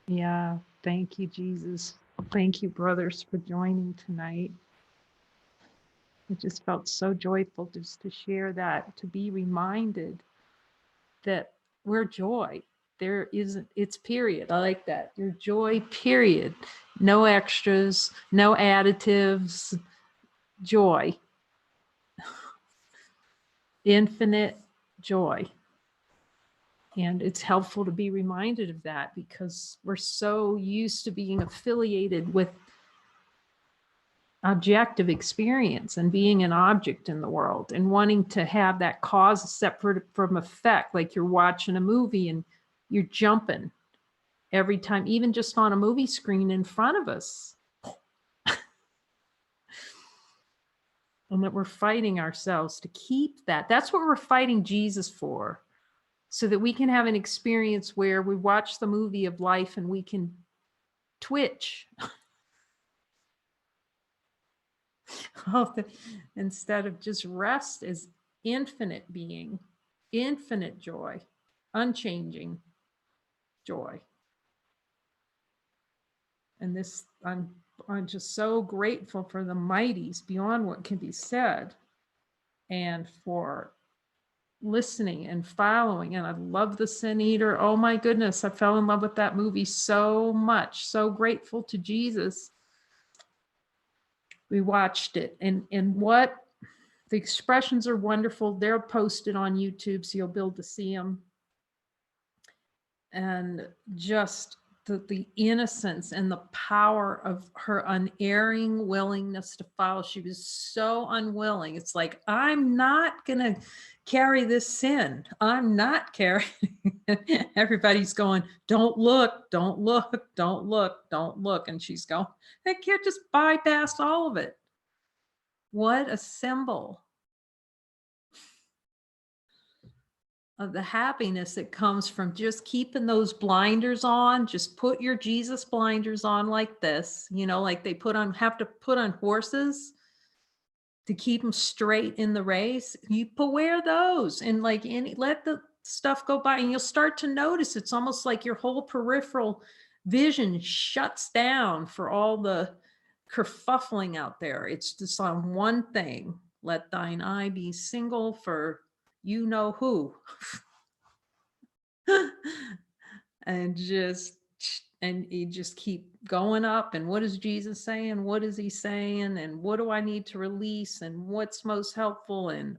Yeah. Thank you, Jesus. Thank you, brothers, for joining tonight. It just felt so joyful just to share that, to be reminded that we're joy. There isn't, it's period. I like that. Your joy, period. No extras, no additives, joy. Infinite joy. And it's helpful to be reminded of that because we're so used to being affiliated with objective experience and being an object in the world and wanting to have that cause separate from effect. Like you're watching a movie and you're jumping every time, even just on a movie screen in front of us. And that we're fighting ourselves to keep that. That's what we're fighting Jesus for. So that we can have an experience where we watch the movie of life and we can twitch instead of just rest as infinite being, infinite joy, unchanging joy. And this, I'm just so grateful for the mighties beyond what can be said, and for listening and following. And I love the Sin Eater. Oh my goodness, I fell in love with that movie so much. So grateful to Jesus. We watched it, and what the expressions are wonderful. They're posted on YouTube, so you'll be able to see them. And just the innocence and the power of her unerring willingness to follow. She was so unwilling. It's like, I'm not going to carry this sin. I'm not carrying. Everybody's going, don't look, don't look, don't look, don't look. And she's going, I can't just bypass all of it. What a symbol of the happiness that comes from just keeping those blinders on. Just put your Jesus blinders on like this, you know, like they have to put on horses to keep them straight in the race. You wear those and like let the stuff go by, and you'll start to notice it's almost like your whole peripheral vision shuts down for all the kerfuffling out there. It's just on one thing. Let thine eye be single for you know who. And you just keep going up. And what is Jesus saying? What is he saying? And what do I need to release? And what's most helpful? And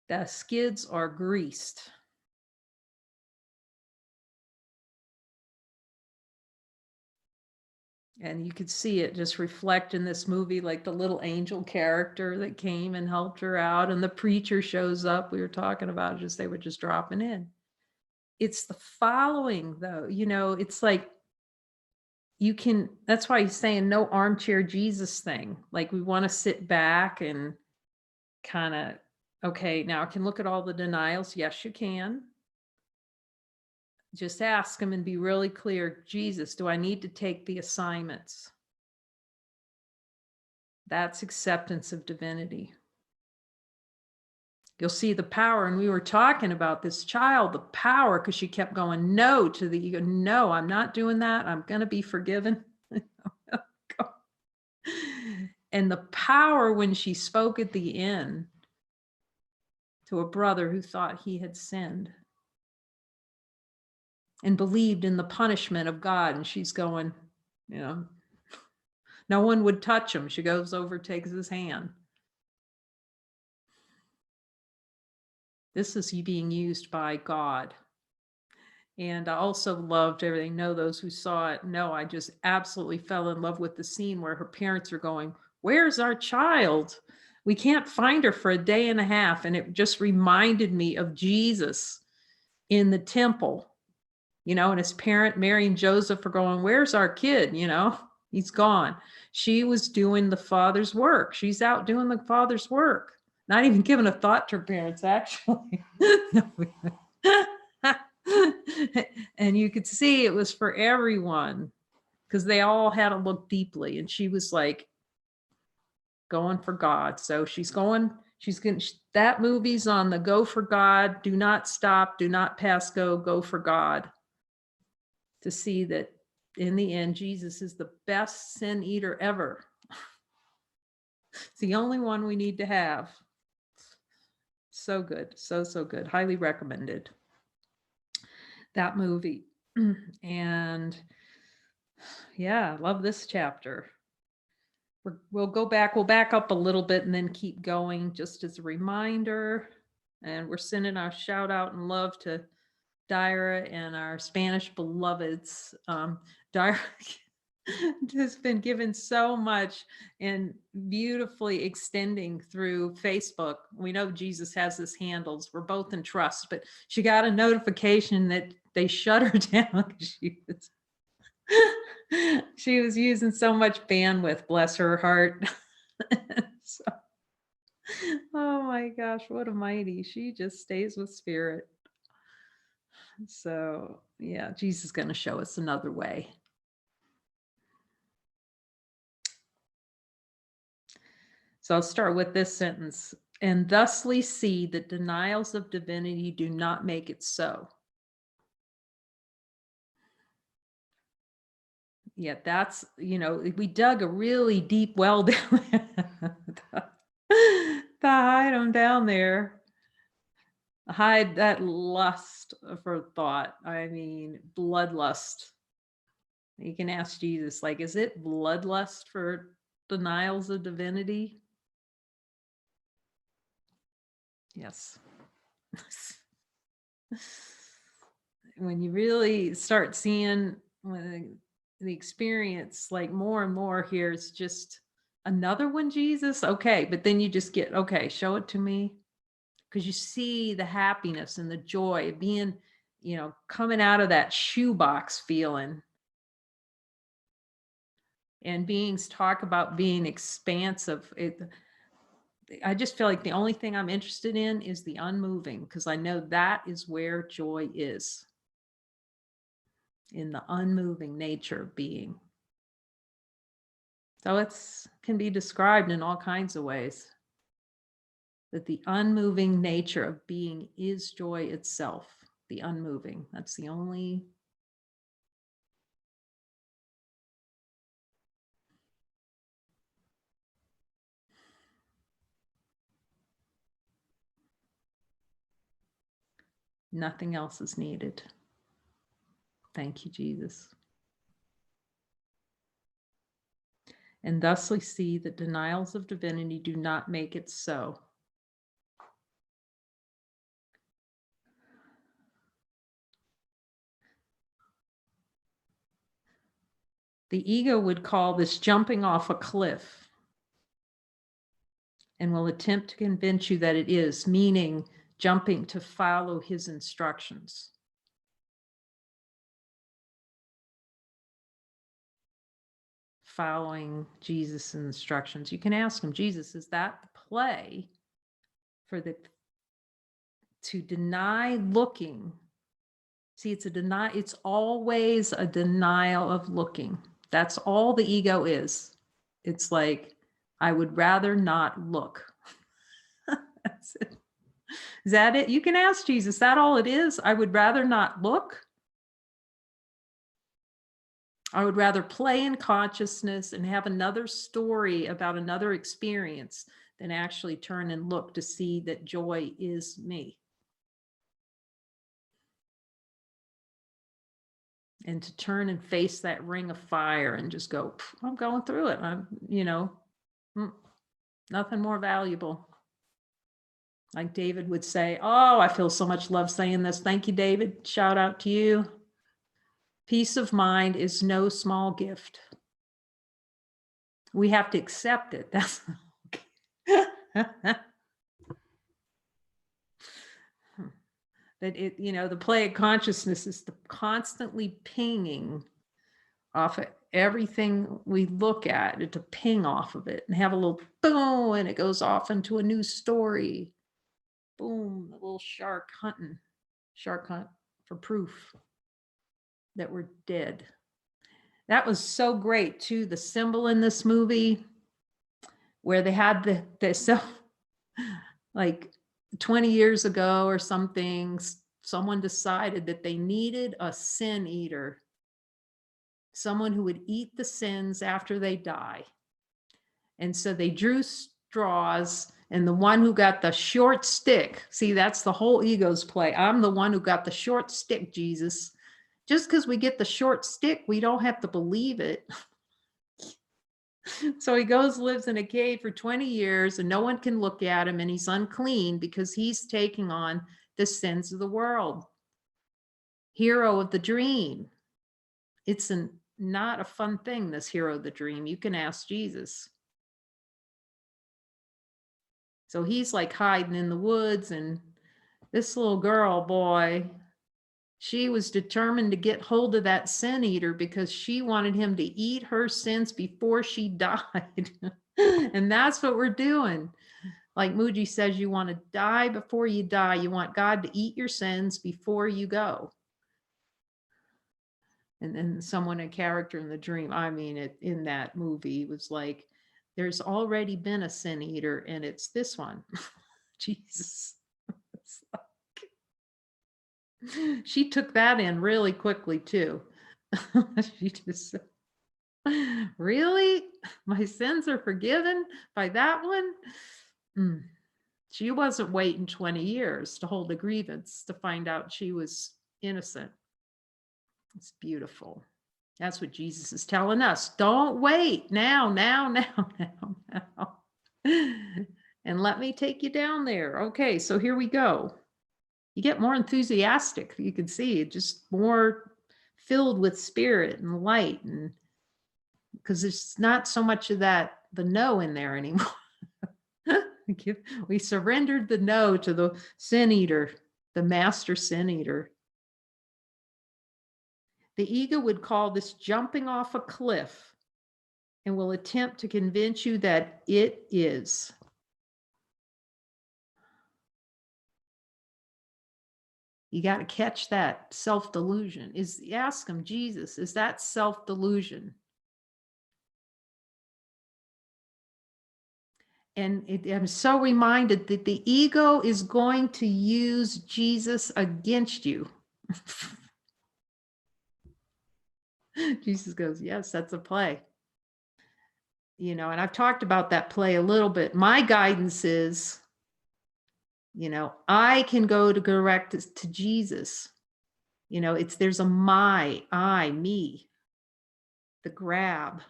the skids are greased. And you could see it just reflect in this movie, like the little angel character that came and helped her out. And the preacher shows up. We were talking about just, they were just dropping in. It's the following though, you know, it's like, that's why he's saying no armchair Jesus thing. Like we want to sit back and kind of, okay, now I can look at all the denials. Yes, you can. Just ask him and be really clear. Jesus, do I need to take the assignments? That's acceptance of divinity. You'll see the power. And we were talking about this child, the power, because she kept going no to the ego. No, I'm not doing that. I'm going to be forgiven. And the power when she spoke at the end to a brother who thought he had sinned and believed in the punishment of God. And she's going, you know, no one would touch him. She goes over, takes his hand. This is being used by God. And I also loved everything. Know those who saw it. No, I just absolutely fell in love with the scene where her parents are going, where's our child? We can't find her for a day and a half. And it just reminded me of Jesus in the temple, you know, and his parent, Mary and Joseph, are going, where's our kid? You know, he's gone. She was doing the Father's work. She's out doing the Father's work. Not even giving a thought to her parents, actually. And you could see it was for everyone because they all had to look deeply. And she was like going for God. So she's going, that movie's on the go for God. Do not stop. Do not pass go. Go for God. to see that in the end, Jesus is the best sin eater ever. It's the only one we need to have. So good. So good. Highly recommended. That movie. And yeah, love this chapter. We'll back up a little bit and then keep going just as a reminder. And we're sending our shout out and love to Dyra and our Spanish beloveds. Dyra has been given so much and beautifully extending through Facebook. We know Jesus has his handles. We're both in trust, but she got a notification that they shut her down because she was using so much bandwidth, bless her heart. So, oh my gosh, what a mighty. She just stays with spirit. So yeah, Jesus is going to show us another way. So I'll start with this sentence. And thusly see that denials of divinity do not make it so. Yeah, that's, we dug a really deep well down there. To hide them down there. Hide that lust for thought. I mean, bloodlust. You can ask Jesus, like, is it bloodlust for denials of divinity? Yes. When you really start seeing when the experience, like more and more here is just another one, Jesus. Okay. But then you just get, okay, show it to me. Because you see the happiness and the joy of being, coming out of that shoebox feeling. And beings talk about being expansive. I just feel like the only thing I'm interested in is the unmoving, because I know that is where joy is, in the unmoving nature of being. So it can be described in all kinds of ways. That the unmoving nature of being is joy itself, the unmoving. That's the only. Nothing else is needed. Thank you, Jesus. And thusly see that denials of divinity do not make it so. The ego would call this jumping off a cliff and will attempt to convince you that it is, meaning jumping to follow his instructions. Following Jesus' instructions. You can ask him, Jesus, is that the play for to deny looking? See, it's always a denial of looking. That's all the ego is. It's like, I would rather not look. That's it. Is that it? You can ask Jesus, is that all it is? I would rather not look. I would rather play in consciousness and have another story about another experience than actually turn and look to see that joy is me. And to turn and face that ring of fire and just go, I'm going through it. I'm, nothing more valuable. Like David would say, oh, I feel so much love saying this. Thank you, David. Shout out to you. Peace of mind is no small gift. We have to accept it. That's that it, the play of consciousness is the constantly pinging off of everything we look at, to ping off of it and have a little boom, and it goes off into a new story. Boom, a little shark hunt for proof that we're dead. That was so great too. The symbol in this movie where they had so like 20 years ago or something, someone decided that they needed a sin eater someone who would eat the sins after they die. And so they drew straws, and the one who got the short stick, see, that's the whole ego's play. I'm the one who got the short stick, Jesus. Just because we get the short stick, we don't have to believe it. So he goes, lives in a cave for 20 years, and no one can look at him, and he's unclean because he's taking on the sins of the world. Hero of the dream. It's not a fun thing, this hero of the dream. You can ask Jesus. So he's like hiding in the woods, and this little girl, boy, she was determined to get hold of that sin eater because she wanted him to eat her sins before she died. And that's what we're doing. Like Muji says, you want to die before you die. You want God to eat your sins before you go. And then someone, a character in the dream, I mean, in that movie was like, there's already been a sin eater, and it's this one. Jesus. She took that in really quickly too. She just said, really? My sins are forgiven by that one? She wasn't waiting 20 years to hold a grievance to find out she was innocent. It's beautiful. That's what Jesus is telling us. Don't wait. Now. And let me take you down there. Okay, so here we go. You get more enthusiastic. You can see it, just more filled with spirit and light, and because there's not so much of that, the no in there anymore. We surrendered the no to the sin eater, the master sin eater. The ego would call this jumping off a cliff and will attempt to convince you that it is. You got to catch that self-delusion. Ask him, Jesus, is that self-delusion? And I'm so reminded that the ego is going to use Jesus against you. Jesus goes, yes, that's a play. And I've talked about that play a little bit. My guidance is, I can go to direct to Jesus. There's a I, me, the grab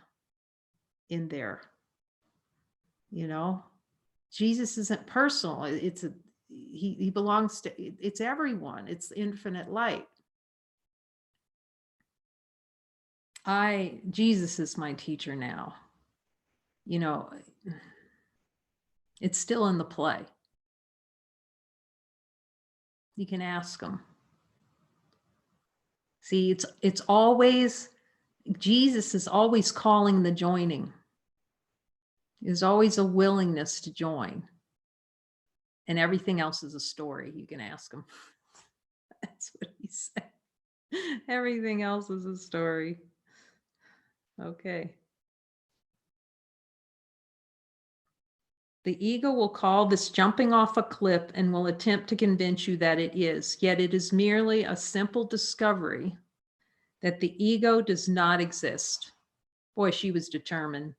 in there. Jesus isn't personal. He belongs to, it's everyone. It's infinite light. Jesus is my teacher now. It's still in the play. You can ask him. See, it's always, Jesus is always calling the joining. There's always a willingness to join. And everything else is a story. You can ask him. That's what he said. Everything else is a story. Okay. The ego will call this jumping off a cliff and will attempt to convince you that it is, yet it is merely a simple discovery that the ego does not exist. Boy, she was determined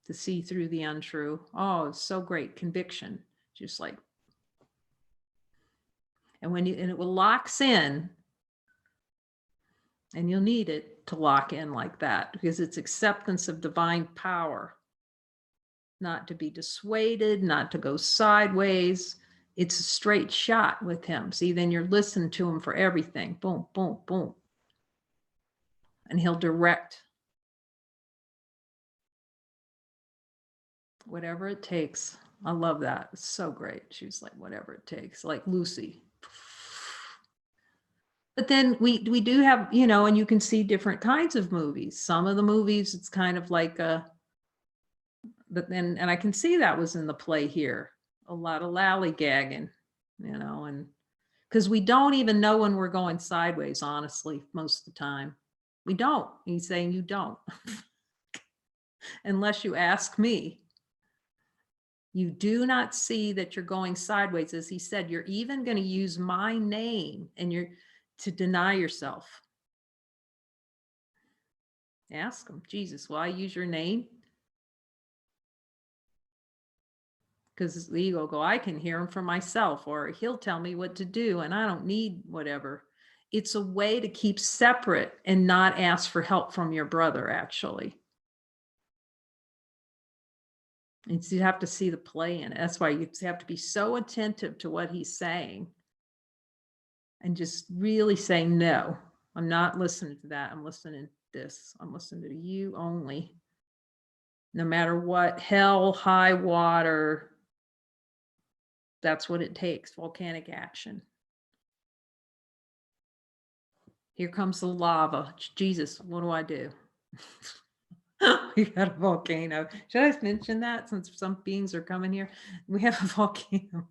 to see through the untrue. Oh, it's so great. Conviction. Just like, and it will locks in, and you'll need it to lock in like that, because it's acceptance of divine power. Not to be dissuaded, not to go sideways. It's a straight shot with him. See, then you're listening to him for everything. Boom, boom, boom. And he'll direct whatever it takes. I love that. It's so great. She's like, whatever it takes, like Lucy. But then we do have, and you can see different kinds of movies. Some of the movies, it's kind of like but then, and I can see that was in the play here, a lot of lollygagging, and because we don't even know when we're going sideways, honestly, most of the time. We don't. He's saying you don't. Unless you ask me. You do not see that you're going sideways. As he said, you're even going to use my name and you're to deny yourself. Ask him, Jesus, will I use your name? Because the ego go, I can hear him for myself, or he'll tell me what to do and I don't need whatever. It's a way to keep separate and not ask for help from your brother, actually. And so you have to see the play in it. That's why you have to be so attentive to what he's saying and just really say, no, I'm not listening to that. I'm listening to this. I'm listening to you only. No matter what, hell, high water, that's what it takes, volcanic action. Here comes the lava. Jesus, what do I do? We got a volcano. Should I mention that since some beings are coming here? We have a volcano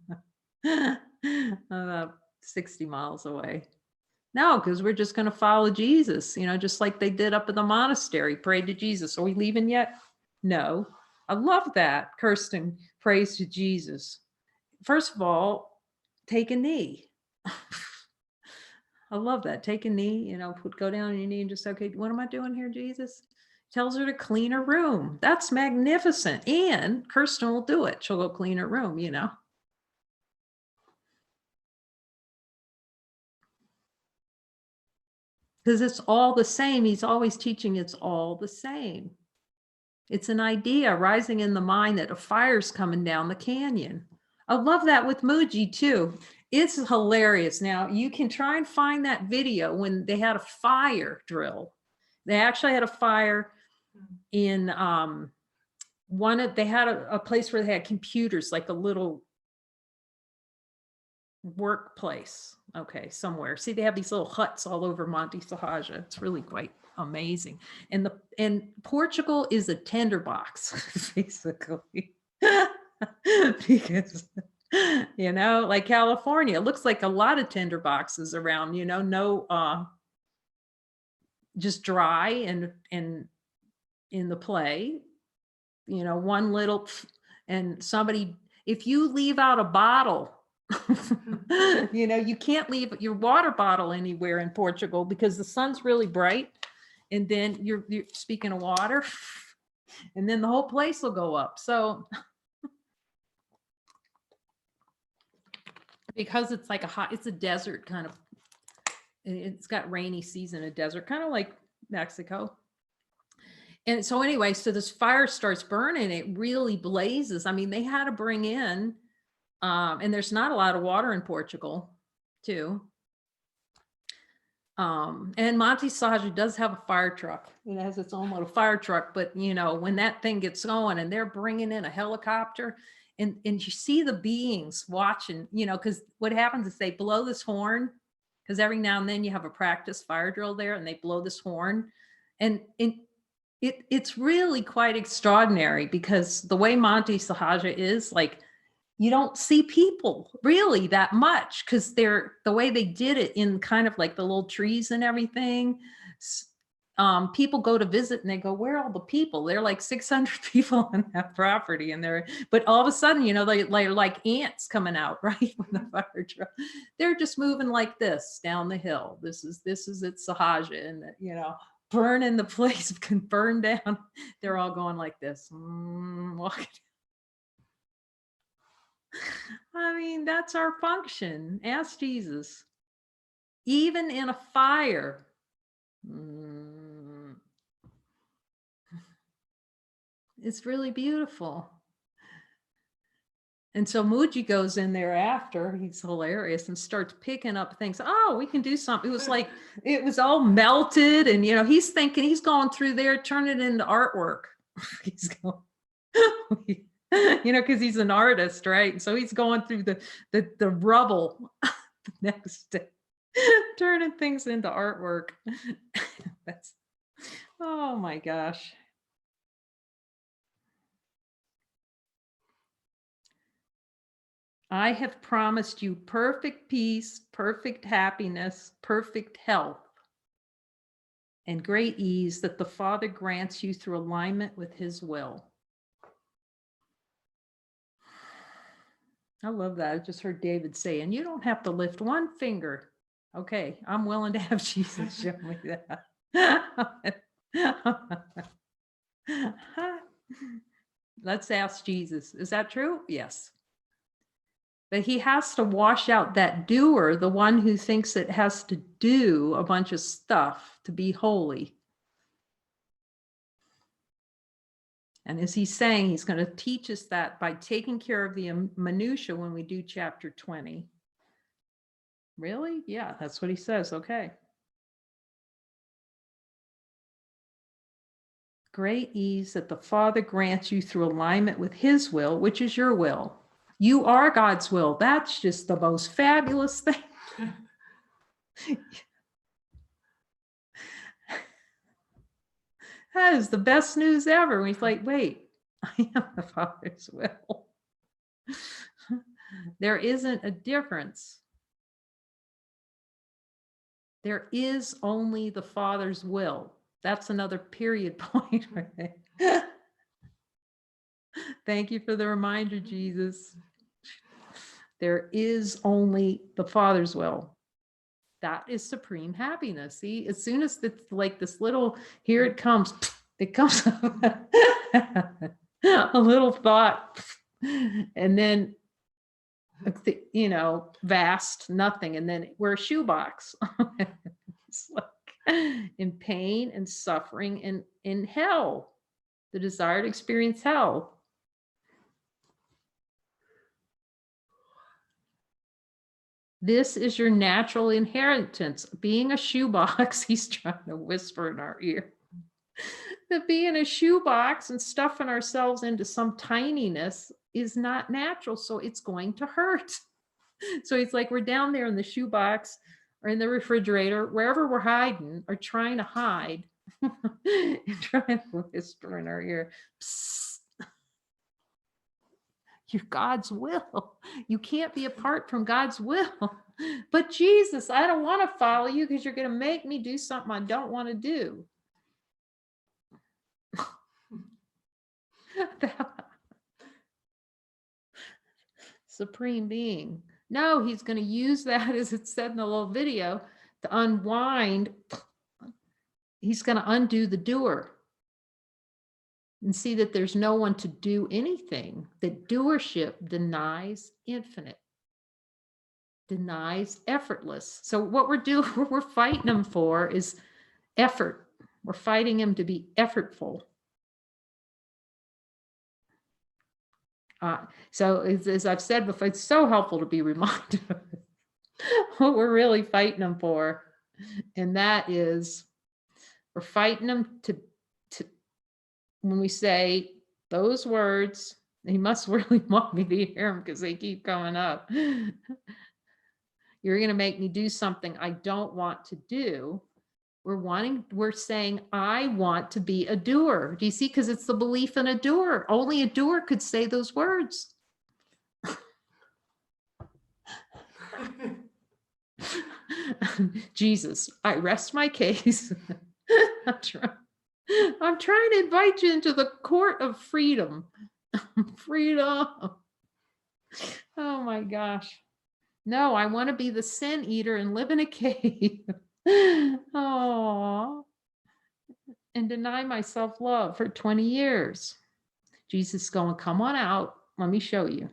about 60 miles away. No, because we're just going to follow Jesus, you know, just like they did up at the monastery, prayed to Jesus. Are we leaving yet? No. I love that. Kirsten prays to Jesus. First of all, take a knee. I love that. Take a knee, you know, go down on your knee and just, okay, what am I doing here, Jesus? Tells her to clean her room. That's magnificent. And Kirsten will do it. She'll go clean her room, you know. Because it's all the same. He's always teaching it's all the same. It's an idea rising in the mind that a fire's coming down the canyon. I love that with Muji too. It's hilarious. Now you can try and find that video when they had a fire drill. They actually had a fire in they had a place where they had computers, like a little workplace. Okay, somewhere. See, they have these little huts all over Monte Sahaja. It's really quite amazing. And Portugal is a tinderbox, basically. Because you know, like California, it looks like a lot of tinderboxes around, you know, no just dry and in the play, you know, one little, and somebody, if you leave out a bottle, you know, you can't leave your water bottle anywhere in Portugal because the sun's really bright. And then you're speaking of water, and then the whole place will go up. So because it's like it's a desert kind of, it's got rainy season, a desert, kind of like Mexico. And so anyway, so this fire starts burning, it really blazes. I mean, they had to bring in, and there's not a lot of water in Portugal too. And Monte Sahaja does have a fire truck. It has its own little fire truck, but you know, when that thing gets going and they're bringing in a helicopter, and you see the beings watching, you know, because what happens is they blow this horn, because every now and then you have a practice fire drill there and they blow this horn, and it's really quite extraordinary because the way Monte Sahaja is, like, you don't see people really that much because the way they did it in kind of like the little trees and everything. People go to visit and they go, where are all the people? They're like 600 people on that property, and but all of a sudden, you know, they're like ants coming out right when the fire truck. They're just moving like this down the hill. This is at Sahaja, and you know, burning the place can burn down. They're all going like this, walking. I mean, that's our function. Ask Jesus. Even in a fire. It's really beautiful. And so Muji goes in there after, he's hilarious, and starts picking up things. Oh, we can do something. It was like, it was all melted. And, you know, he's thinking he's going through there, turn it into artwork. He's going, you know, because he's an artist, right? And so he's going through the rubble the next day, turning things into artwork. That's, oh my gosh. I have promised you perfect peace, perfect happiness, perfect health, and great ease that the Father grants you through alignment with his will. I love that. I just heard David say, and you don't have to lift one finger. Okay, I'm willing to have Jesus show me that. Let's ask Jesus. Is that true? Yes. But he has to wash out that doer, the one who thinks it has to do a bunch of stuff to be holy. And as he's saying, he's going to teach us that by taking care of the minutia when we do chapter 20. Really? Yeah, that's what he says. Okay. Great ease that the Father grants you through alignment with his will, which is your will. You are God's will. That's just the most fabulous thing. That is the best news ever. When he's like, wait, I am the Father's will. There isn't a difference. There is only the Father's will. That's another period point right there. Thank you for the reminder, Jesus. There is only the Father's will. That is supreme happiness. See, as soon as it's like this little, here it comes a little thought, and then, you know, vast nothing. And then we're a shoebox. It's like in pain and suffering and in hell, the desire to experience hell. This is your natural inheritance. Being a shoebox, he's trying to whisper in our ear. That being a shoebox and stuffing ourselves into some tininess is not natural, so it's going to hurt. So it's like we're down there in the shoebox or in the refrigerator, wherever we're hiding or trying to hide, and trying to whisper in our ear, psst. You're God's will. You can't be apart from God's will. But Jesus, I don't want to follow you because you're going to make me do something I don't want to do. Supreme being. No, he's going to use that, as it said in the little video, to unwind. He's going to undo the doer and see that there's no one to do anything. That doership denies infinite, denies effortless. So what we're fighting him for is effort. We're fighting him to be effortful. So as I've said before, it's so helpful to be reminded of what we're really fighting him for. And that is, we're fighting him to when we say those words, he must really want me to hear them because they keep coming up. You're going to make me do something I don't want to do. We're saying, I want to be a doer. Do you see? Because it's the belief in a doer. Only a doer could say those words. Jesus, I rest my case. I'm trying to invite you into the court of freedom. Freedom. Oh my gosh. No, I want to be the sin eater and live in a cave. Oh, and deny myself love for 20 years. Jesus is going, come on out. Let me show you.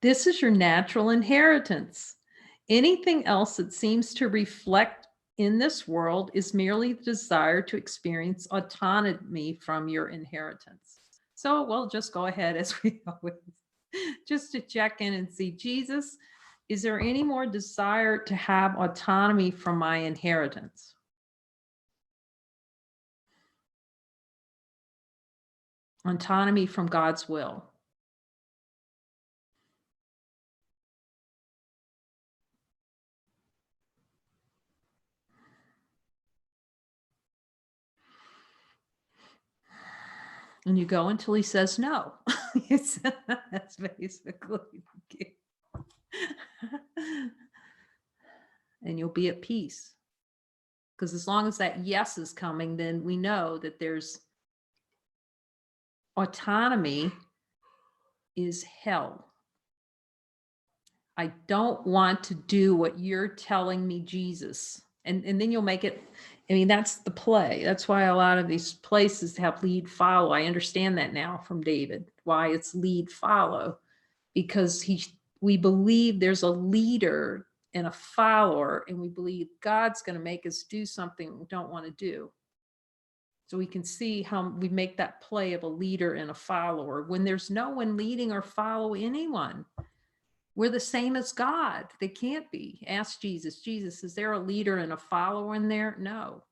This is your natural inheritance. Anything else that seems to reflect in this world is merely the desire to experience autonomy from your inheritance. So we'll just go ahead, as we always, just to check in and see, Jesus, is there any more desire to have autonomy from my inheritance? Autonomy from God's will. And you go until he says no. That's basically and you'll be at peace. Because as long as that yes is coming, then we know that there's autonomy is hell. I don't want to do what you're telling me, Jesus. And then you'll make it, I mean, that's the play. That's why a lot of these places have lead follow. I understand that now from David, why it's lead follow, because we believe there's a leader and a follower, and we believe God's going to make us do something we don't want to do. So we can see how we make that play of a leader and a follower when there's no one leading or follow anyone. We're the same as God. They can't be. Ask Jesus. Jesus, is there a leader and a follower in there? No.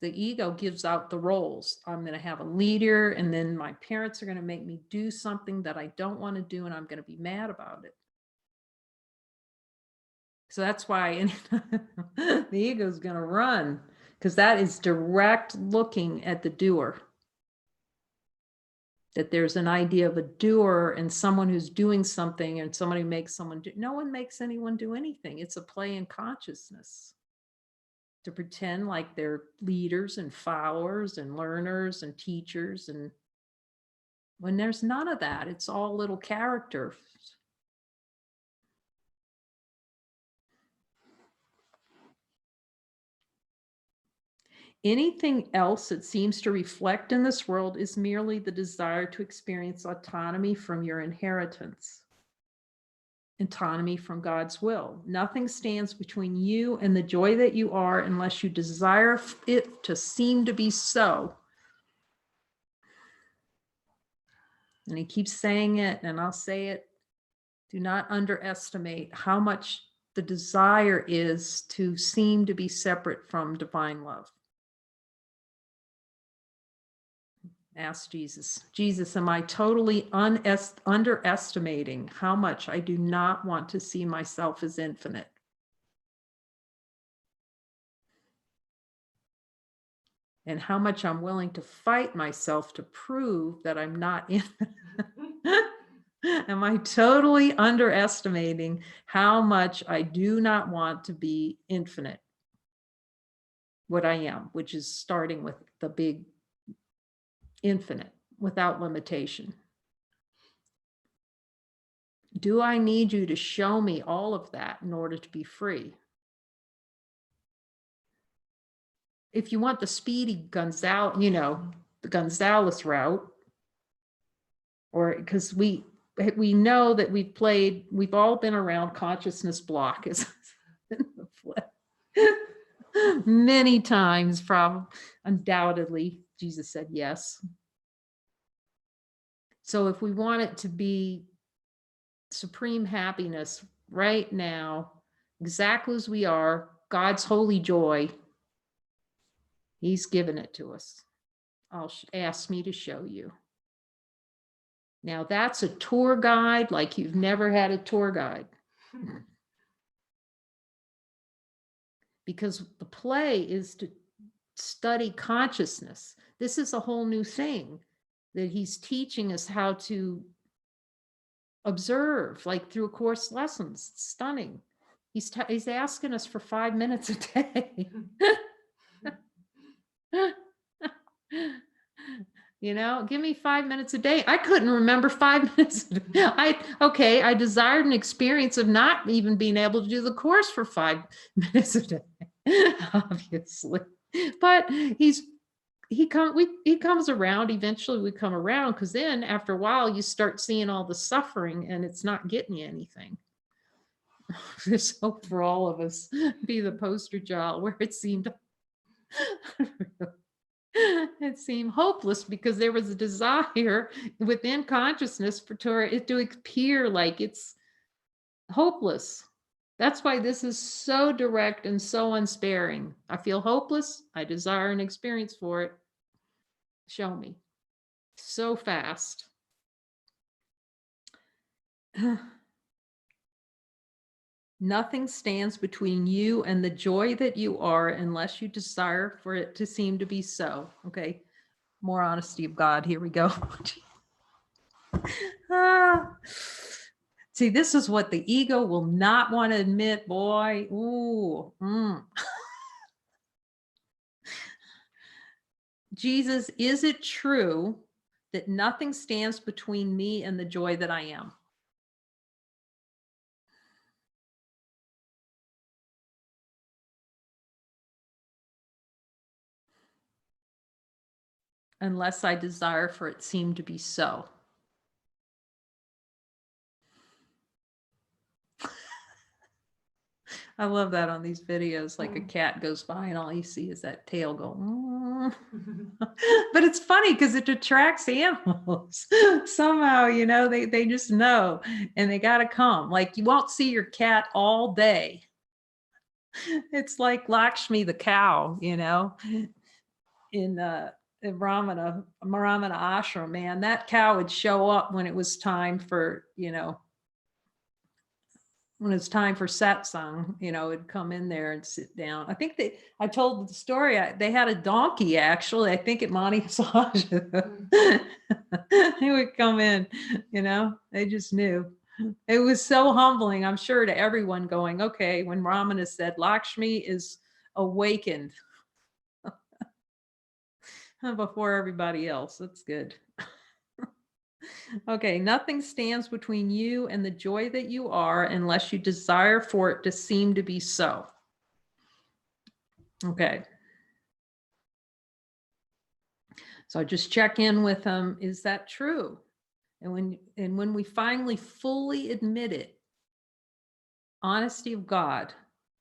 The ego gives out the roles. I'm going to have a leader, and then my parents are going to make me do something that I don't want to do, and I'm going to be mad about it. So that's why the ego is going to run, because that is direct looking at the doer. That there's an idea of a doer and someone who's doing something, and somebody makes someone do. No one makes anyone do anything. It's a play in consciousness to pretend like they're leaders and followers and learners and teachers. And when there's none of that, it's all little characters. Anything else that seems to reflect in this world is merely the desire to experience autonomy from your inheritance. Autonomy from God's will. Nothing stands between you and the joy that you are unless you desire it to seem to be so. And he keeps saying it, and I'll say it. Do not underestimate how much the desire is to seem to be separate from divine love. Ask Jesus. Jesus, am I totally underestimating how much I do not want to see myself as infinite? And how much I'm willing to fight myself to prove that I'm not infinite? Am I totally underestimating how much I do not want to be infinite? What I am, which is starting with the big infinite, without limitation. Do I need you to show me all of that in order to be free? If you want the speedy Gonzalez, the Gonzalez route, or because we know that we've all been around consciousness block many times, probably, undoubtedly. Jesus said yes. So if we want it to be supreme happiness right now, exactly as we are, God's holy joy, he's given it to us. Ask me to show you. Now that's a tour guide like you've never had a tour guide. Because the play is to study consciousness. This is a whole new thing that he's teaching us how to observe, like through course lessons. It's stunning. He's asking us for 5 minutes a day. Give me 5 minutes a day. I couldn't remember 5 minutes. I desired an experience of not even being able to do the course for 5 minutes a day, obviously. But he comes around. Eventually we come around, because then after a while you start seeing all the suffering and it's not getting you anything. There's hope for all of us. Be the poster child where it seemed hopeless, because there was a desire within consciousness for it to appear like it's hopeless. That's why this is so direct and so unsparing. I feel hopeless. I desire an experience for it. Show me. So fast. Nothing stands between you and the joy that you are unless you desire for it to seem to be so. Okay. More honesty of God. Here we go. See, this is what the ego will not want to admit, boy. Ooh. Jesus, is it true that nothing stands between me and the joy that I am? unless I desire for it seem to be so. I love that on these videos, like a cat goes by and all you see is that tail go, but it's funny because it attracts animals somehow, you know, they just know and they got to come. Like you won't see your cat all day. It's like Lakshmi the cow, you know, in Ramana ashram, man, that cow would show up when it was time for, you know, when it's time for satsang, you know, it'd come in there and sit down. I think I told the story, they had a donkey actually, I think at Mani Sahaja. He would come in, you know, they just knew. It was so humbling, I'm sure, to everyone going, okay, when Ramana said Lakshmi is awakened before everybody else, that's good. Okay, nothing stands between you and the joy that you are unless you desire for it to seem to be so. Okay. So I just check in with them. Is that true? And when we finally fully admit it, honesty of God,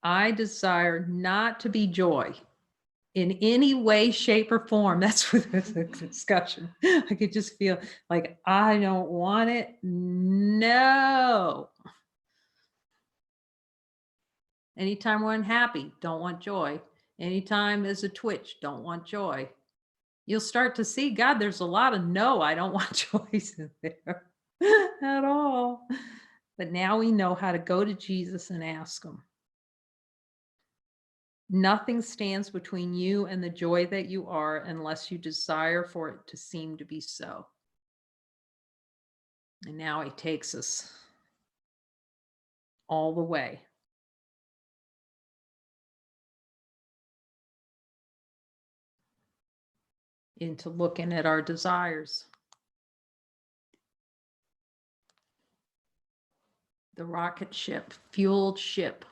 I desire not to be joy in any way, shape, or form. That's what the discussion. I could just feel like I don't want it. No. Anytime we're unhappy, don't want joy. Anytime there's a twitch, don't want joy. You'll start to see, God, there's a lot of no, I don't want choice in there at all. But now we know how to go to Jesus and ask him. Nothing stands between you and the joy that you are unless you desire for it to seem to be so. And now he takes us all the way. Into looking at our desires. The rocket ship, fueled ship,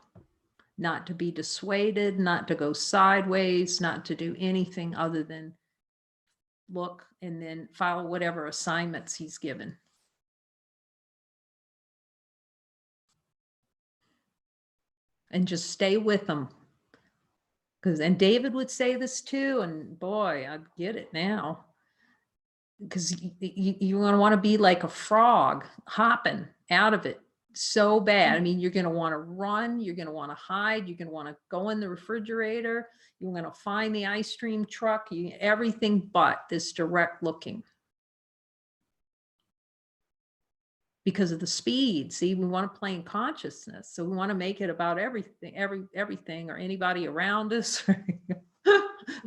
not to be dissuaded, not to go sideways, not to do anything other than look and then follow whatever assignments he's given. And just stay with them. And David would say this too, and boy, I get it now. Because you want to be like a frog hopping out of it so bad. I mean, you're going to want to run, you're going to want to hide, you're going to want to go in the refrigerator, you're going to find the ice cream truck, everything but this direct looking. Because of the speed. See, we want to play in consciousness. So we want to make it about everything, everything or anybody around us.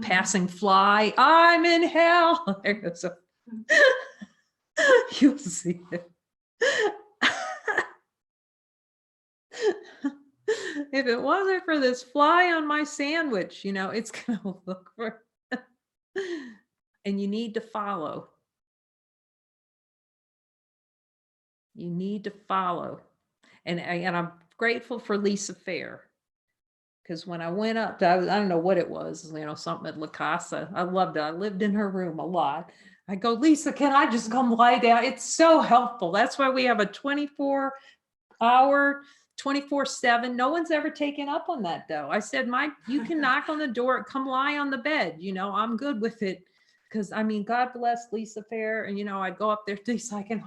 Passing fly, I'm in hell. There goes a you'll see it. If it wasn't for this fly on my sandwich, you know, it's going to look for and you need to follow. You need to follow. And I'm grateful for Lisa Fair. Because when I went up, I don't know what it was, you know, something at La Casa. I loved it. I lived in her room a lot. I go, Lisa, can I just come lie down? It's so helpful. That's why we have a 24-hour, 24/7. No one's ever taken up on that, though. I said, you can knock on the door, come lie on the bed. You know, I'm good with it. Because, I mean, God bless Lisa Fair. And, you know, I'd go up there to so I can.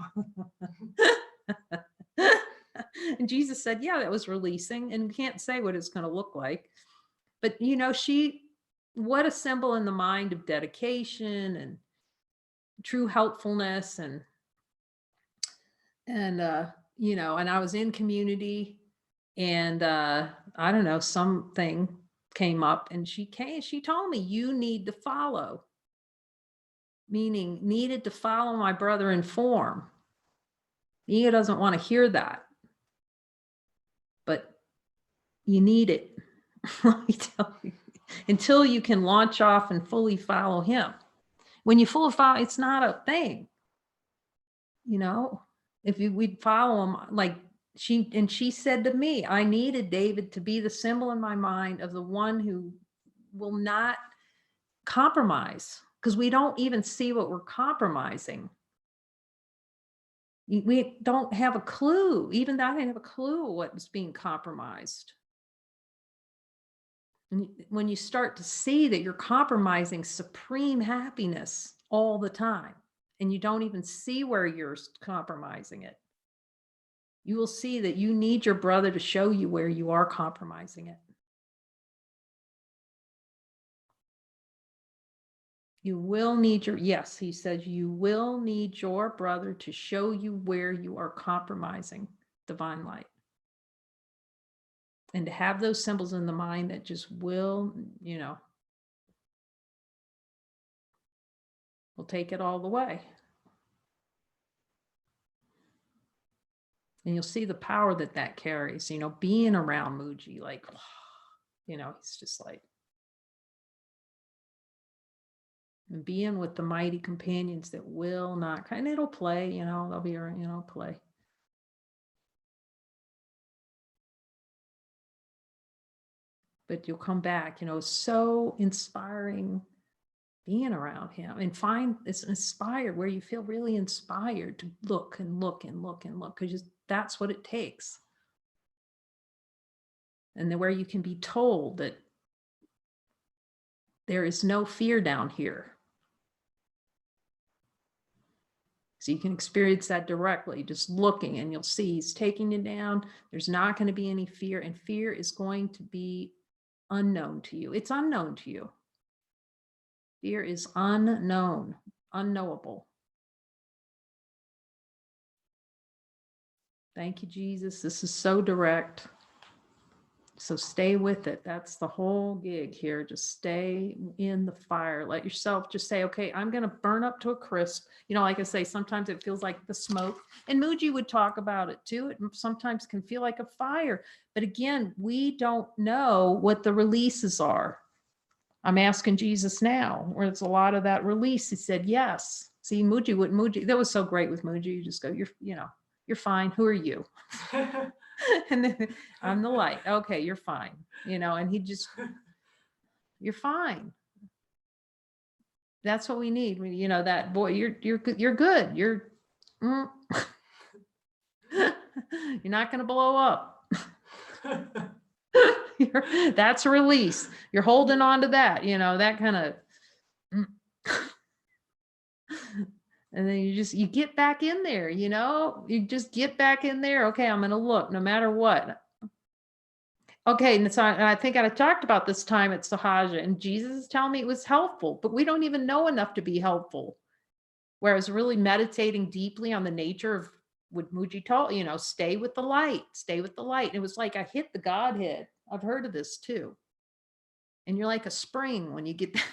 And Jesus said, yeah, that was releasing, and can't say what it's going to look like. But, you know, what a symbol in the mind of dedication and true helpfulness. And you know, and I was in community and I don't know, something came up and she told me, you need to follow, meaning needed to follow my brother in form. He doesn't want to hear that. But you need it. Let me tell you, until you can launch off and fully follow him. When you fully follow, it's not a thing. You know, if we'd follow him, like she said to me, I needed David to be the symbol in my mind of the one who will not compromise. because we don't even see what we're compromising. We don't have a clue. Even I didn't have a clue what was being compromised. And when you start to see that you're compromising supreme happiness all the time, and you don't even see where you're compromising it, you will see that you need your brother to show you where you are compromising it. You will need yes, he says, you will need your brother to show you where you are compromising divine light. And to have those symbols in the mind that just will take it all the way. And you'll see the power that carries, being around Muji, like, he's just like, and being with the mighty companions that will not, and it'll play, they'll be, play. But you'll come back, it's so inspiring being around him, and it's inspired where you feel really inspired to look and look and look and look, because that's what it takes. And then where you can be told that there is no fear down here. So you can experience that directly, just looking, and you'll see he's taking you down. There's not going to be any fear, and fear is going to be unknown to you. It's unknown to you. Fear is unknown, unknowable. Thank you, Jesus. This is so direct. So stay with it. That's the whole gig here. Just stay in the fire. Let yourself just say, okay, I'm going to burn up to a crisp. Like I say, sometimes it feels like the smoke. And Muji would talk about it too. It sometimes can feel like a fire. But again, we don't know what the releases are. I'm asking Jesus now, where it's a lot of that release. He said, yes. See, Muji, that was so great with Muji. You just go, you're fine. Who are you? And then I'm the light. Okay, you're fine. And he just, you're fine. That's what we need. That boy, you're good. You're not going to blow up. That's a release. You're holding on to that, that kind of, and then you get back in there, you just get back in there. Okay, I'm going to look no matter what. Okay, and so I think I talked about this time at Sahaja, and Jesus is telling me it was helpful, but we don't even know enough to be helpful. Where I was really meditating deeply on the nature of what Muji told, stay with the light, stay with the light. And it was like I hit the Godhead. I've heard of this too. And you're like a spring when you get there.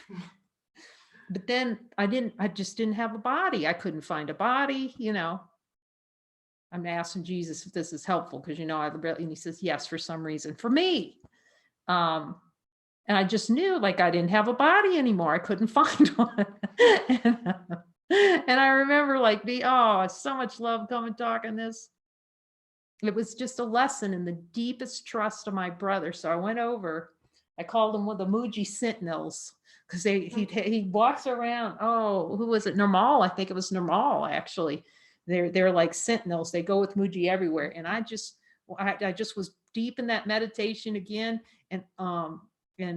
But then I just didn't have a body. I couldn't find a body, I'm asking Jesus if this is helpful, because, and he says, yes, for some reason, for me. And I just knew, like, I didn't have a body anymore. I couldn't find one. And I remember so much love coming talking this. It was just a lesson in the deepest trust of my brother. So I went over, I called him one of the Muji Sentinels, because he walks around. Oh, who was it? Normal. I think it was Normal, actually. They're like sentinels. They go with Muji everywhere. And I just was deep in that meditation again. And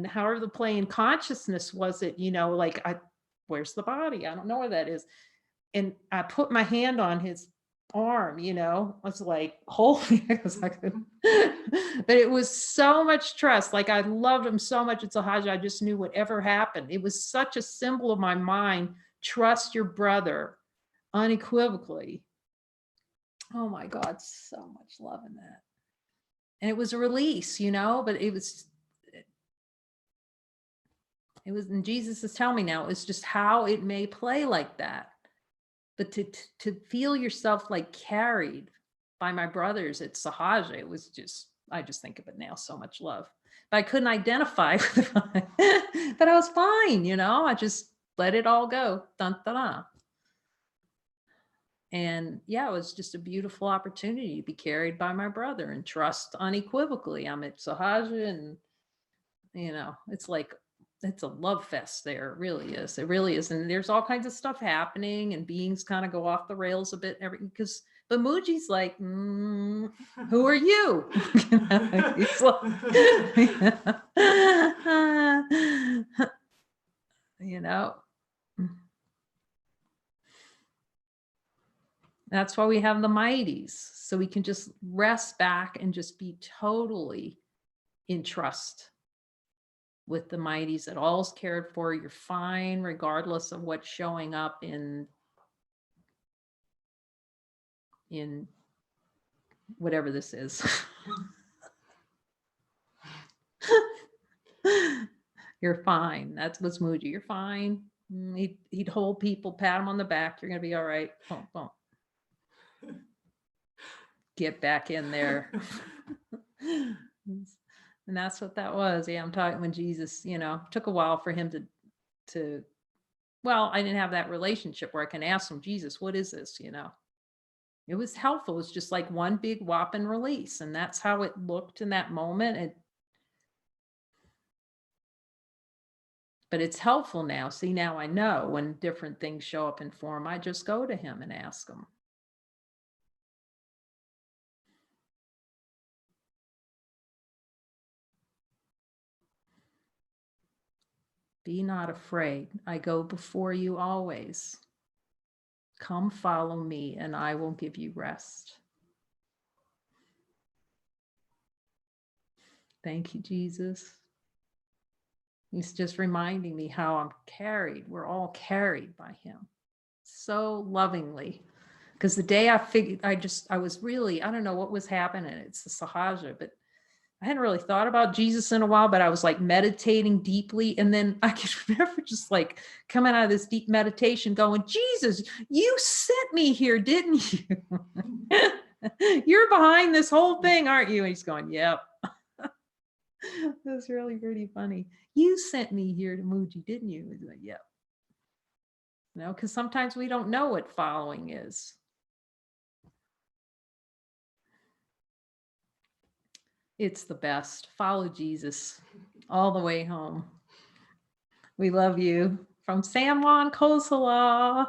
however the plane consciousness was it, where's the body? I don't know where that is. And I put my hand on his arm, I was like holding it, but it was so much trust. Like, I loved him so much at Sahaja. I just knew whatever happened, it was such a symbol of my mind. Trust your brother unequivocally. Oh my God, so much love in that. And it was a release, but it was, and Jesus is telling me now, it's just how it may play like that. But to feel yourself like carried by my brothers at Sahaja, it was just, I just think of it now, so much love. But I couldn't identify with it, but I was fine, I just let it all go. Dun, dun, dun. And yeah, it was just a beautiful opportunity to be carried by my brother and trust unequivocally. I'm at Sahaja, and it's like it's a love fest there. It really is. It really is. And there's all kinds of stuff happening and beings kind of go off the rails a bit because but Muji's like, who are you? He's like, you know, that's why we have the mighties. So we can just rest back and just be totally in trust with the mighties that all's cared for. You're fine regardless of what's showing up in whatever this is. You're fine. That's what's Muji. You're fine. He'd hold people, pat them on the back. You're gonna be all right. Boom, boom. Get back in there. And that's what that was. Yeah, I'm talking when Jesus, took a while for him to well, I didn't have that relationship where I can ask him, Jesus, what is this? It was helpful. It was just like one big whopping release. And that's how it looked in that moment. But it's helpful now. See, now I know when different things show up in form, I just go to him and ask him. Be not afraid. I go before you always. Come follow me and I will give you rest. Thank you, Jesus. He's just reminding me how I'm carried. We're all carried by him so lovingly. Because the day I figured, I was really, I don't know what was happening. It's the Sahaja, but I hadn't really thought about Jesus in a while, but I was like meditating deeply. And then I can remember just like coming out of this deep meditation going, Jesus, you sent me here, didn't you? You're behind this whole thing, aren't you? And he's going, yep. It was really pretty funny. You sent me here to Muji, didn't you? He's like, yep. Because sometimes we don't know what following is. It's the best. Follow Jesus all the way home. We love you. From San Juan, Kosala.